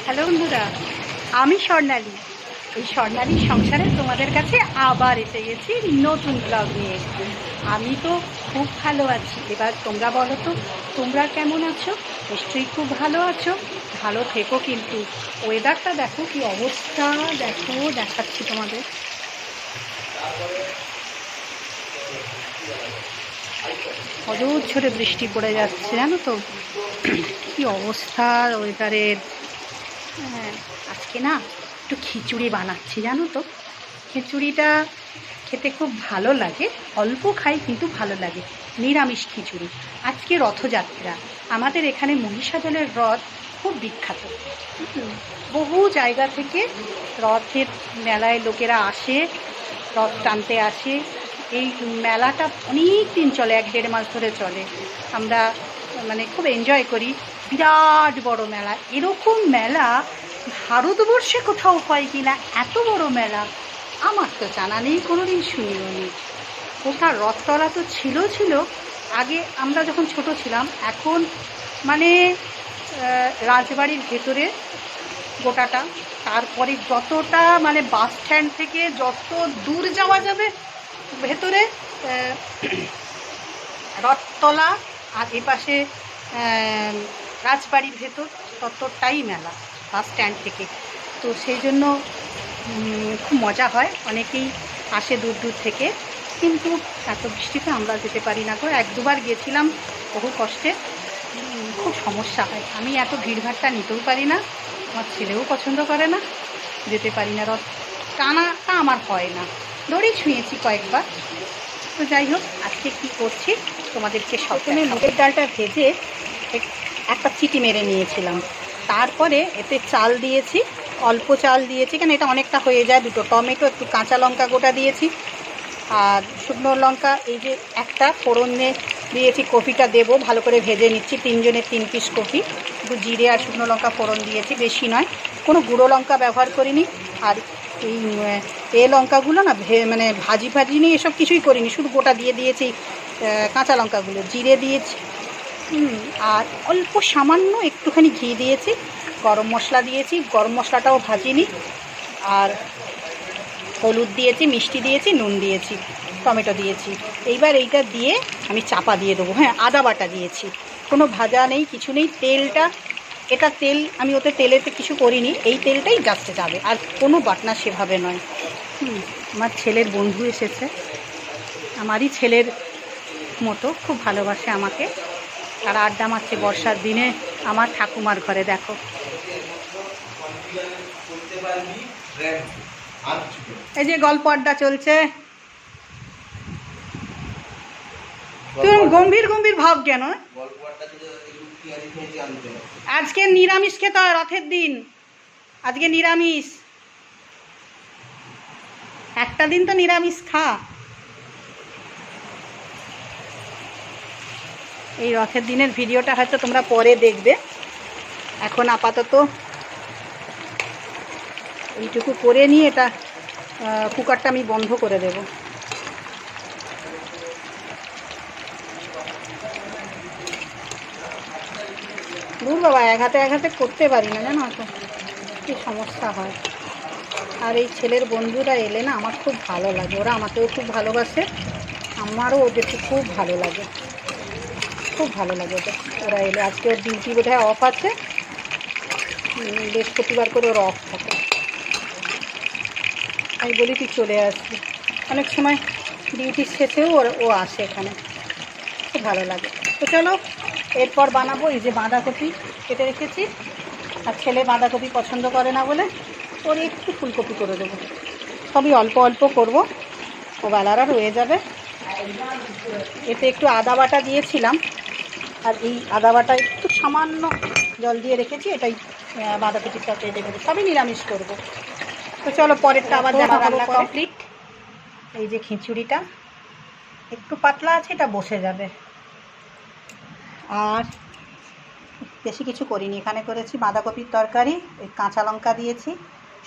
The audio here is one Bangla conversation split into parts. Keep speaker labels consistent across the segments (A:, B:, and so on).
A: হ্যালো বন্ধুরা, আমি স্বর্ণালী। এই স্বর্ণালীর সংসারে তোমাদের কাছে আবার এসে গেছি নতুন ব্লগ নিয়ে। আমি তো খুব ভালো আছি। এবার তোমরা বলো তো, তোমরা কেমন আছো? নিশ্চয়ই খুব ভালো আছো। ভালো থেকো, কিন্তু ওয়েদারটা দেখো কি অবস্থা। দেখো, দেখাচ্ছি তোমাদের। অজস্র বৃষ্টি পড়ে যাচ্ছে, জানো তো কি অবস্থা ওয়েদারের। হ্যাঁ, আজকে না একটু খিচুড়ি বানাচ্ছি, জানো তো। খিচুড়িটা খেতে খুব ভালো লাগে, অল্প খাই কিন্তু ভালো লাগে। নিরামিষ খিচুড়ি। আজকে রথযাত্রা, আমাদের এখানে মহিষাদলের রথ খুব বিখ্যাত। বহু জায়গা থেকে রথের মেলায় লোকেরা আসে, রথ টানতে আসে। এই মেলাটা অনেক দিন চলে, 1-1.5 মাস ধরে চলে। আমরা খুব এনজয় করি। বিরাট বড় মেলা। এরকম মেলা ভারতবর্ষে কোথাও হয় কি না, এত বড় মেলা আমার তো জানা নেই, কোনোদিন শুনিও নি। ওটা রথতলা তো ছিল আগে, আমরা যখন ছোট ছিলাম। এখন রাজবাড়ির ভেতরে গোটাটা। তারপরে যতটা বাস স্ট্যান্ড থেকে যত দূর যাওয়া যাবে ভেতরে, রথতলা, আর এপাশে রাজবাড়ির ভেতর ততটাই মেলা বাস স্ট্যান্ড থেকে। তো সেই জন্য খুব মজা হয়, অনেকেই আসে দূর দূর থেকে। কিন্তু এত বৃষ্টিতে আমরা যেতে পারি না। তো 1-2বার গেছিলাম, বহু কষ্টে। খুব সমস্যা হয়, আমি এত ভিড়ভাড়টা নিতেও পারি না, আমার ছেলেও পছন্দ করে না, যেতে পারি না। রথ টানাটা আমার হয় না। দড়ি ছুঁয়েছি কয়েকবার। তো যাই হোক, আজকে কী করছি তোমাদেরকে প্রথমে মুগের ডালটা ভেজে একটা চিটি মেরে নিয়েছিলাম। তারপরে এতে চাল দিয়েছি, অল্প চাল দিয়েছি, কেন এটা অনেকটা হয়ে যায়। 2টো টমেটো, একটু কাঁচা লঙ্কা গোটা দিয়েছি, আর শুকনো লঙ্কা এই যে একটা ফোড়নে দিয়েছি। কপিটা দেবো, ভালো করে ভেজে নিচ্ছি। 3 জনের 3 পিস কপি, একটু জিরে আর শুকনো লঙ্কা ফোড়ন দিয়েছি, বেশি নয়। কোনো গুঁড়ো লঙ্কা ব্যবহার করিনি। আর এই লঙ্কাগুলো না ভাজি নিয়ে এসব কিছুই করিনি, শুধু গোটা দিয়ে দিয়েছি কাঁচা লঙ্কাগুলো। জিরে দিয়েছি, আর অল্প সামান্য একটুখানি ঘি দিয়েছি। গরম মশলা দিয়েছি, গরম মশলাটাও ভাজিনি। আর হলুদ দিয়েছি, মিষ্টি দিয়েছি, নুন দিয়েছি, টমেটো দিয়েছি। এইবার এইটা দিয়ে আমি চাপা দিয়ে দেবো। হ্যাঁ, আদা বাটা দিয়েছি, কোনো ভাজা নেই, কিছু নেই। এটা তেল, আমি ওতে তেলেতে কিছু করিনি, এই তেলটাই জাস্ট যাবে, আর কোনো বাটনা সেভাবে নয়। আমার ছেলের বন্ধু এসেছে, আমারই ছেলের মতো, খুব ভালোবাসে আমাকে। আর আড্ডা মারছে বর্ষার দিনে আমার ঠাকুমার ঘরে। দেখো, এই যে গল্প আড্ডা চলছে। তুমি গম্ভীর গম্ভীর ভাব কেন? আজকে নিরামিষ খেতে হয়, রথের দিন, আজকে নিরামিষ। একটা দিন তো নিরামিষ খা। এই রথের দিনের ভিডিওটা হয়তো তোমরা পরে দেখবে। এখন আপাতত এইটুকু করে নিয়ে এটা কুকারটা আমি বন্ধ করে দেব। দূর বাবা, এক হাতে করতে পারি না, জানো তো কি সমস্যা হয়। আর এই ছেলের বন্ধুরা এলে না আমার খুব ভালো লাগে, ওরা আমাকেও খুব ভালোবাসে, আমারও ওদেরকে খুব ভালো লাগে, খুব ভালো লাগে ওদের। ওরা এলে, আজকে ওর ডিউটি বোধহয় অফ আছে, বৃহস্পতিবার করে ওর অফ থাকে। আমি বলি তুই চলে আসবি, অনেক সময় ডিউটি শেষেও ও আসে এখানে, খুব ভালো লাগে। তো চলো, এরপর বানাবো। এই যে বাঁধাকপি কেটে রেখেছি, আর ছেলে বাঁধাকপি পছন্দ করে না বলে ওর একটু ফুলকপি করে দেবো। সবই অল্প অল্প করবো, ও বেলারা রয়ে যাবে। এতে একটু আদা বাটা দিয়েছিলাম, আর এই আদা বাটা একটু সামান্য জল দিয়ে রেখেছি। এটাই বাঁধাকপির সাথে দেবো, সবই নিরামিষ করবো। তো চলো, পরেরটা আবার দেখা। রান্না কমপ্লিট। এই যে খিচুড়িটা একটু পাতলা আছে, এটা বসে যাবে। আর বেশি কিছু করিনি, এখানে করেছি বাঁধাকপির তরকারি। ওই কাঁচা লঙ্কা দিয়েছি,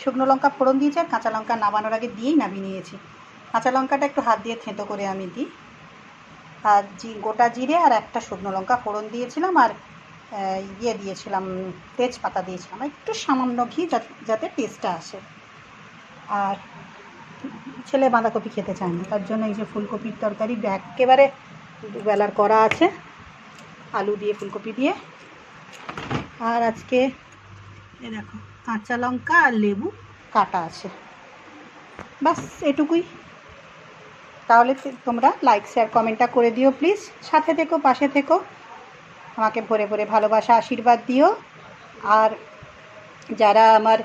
A: শুকনো লঙ্কা ফোড়ন দিয়েছি, আর কাঁচা লঙ্কা নামানোর আগে দিয়েই নামিয়ে নিয়েছি। কাঁচা লঙ্কাটা একটু হাত দিয়ে থেঁতো করে আমি দিই। আর গোটা জিরে আর একটা শুকনো লঙ্কা ফোড়ন দিয়েছিলাম, আর ইয়ে দিয়েছিলাম, তেজপাতা দিয়েছিলাম, একটু সামান্য ঘি যাতে টেস্টটা আসে। আর ছেলে বাঁধাকপি খেতে চায় না, তার জন্য এই যে ফুলকপির তরকারি একেবারে দুবেলার করা আছে, আলু দিয়ে ফুলকপি দিয়ে। আর আজকে এ দেখো কাঁচা লঙ্কা আর লেবু কাটা আছে, বাস এটুকুই। তাহলে তোমরা লাইক শেয়ার কমেন্টটা করে দিও প্লিজ, সাথে থেকো, পাশে থেকো, আমাকে ভরে ভরে ভালোবাসা আশীর্বাদ দিও। আর যারা আমার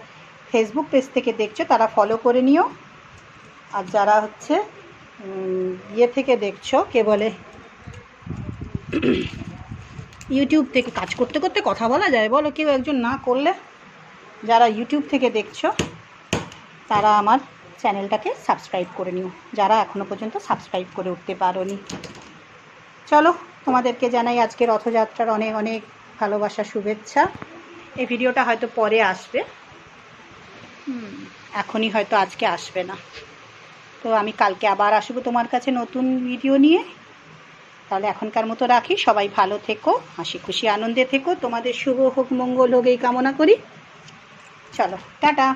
A: ফেসবুক পেজ থেকে দেখছো তারা ফলো করে নিও। আর যারা হচ্ছে ইয়ে থেকে দেখছো, কে বলে, ইউটিউব থেকে, কাজ করতে করতে কথা বলা যায় বলো, কেউ একজন না করলে, যারা ইউটিউব থেকে দেখছো তারা আমার চ্যানেলটাকে সাবস্ক্রাইব করে নিও, যারা এখনও পর্যন্ত সাবস্ক্রাইব করে উঠতে পারোনি। চলো, তোমাদেরকে জানাই আজকে রথযাত্রার অনেক অনেক ভালোবাসা, শুভেচ্ছা। এই ভিডিওটা হয়তো পরে আসবে, এখনই হয়তো আজকে আসবে না, তো আমি কালকে আবার আসবো তোমার কাছে নতুন ভিডিও নিয়ে। তাহলে এখনকার মতো রাখি, সবাই ভালো থেকো, হাসি খুশি আনন্দে থেকো, তোমাদের শুভ হোক, মঙ্গল হোক এই কামনা করি। চলো, টাটা।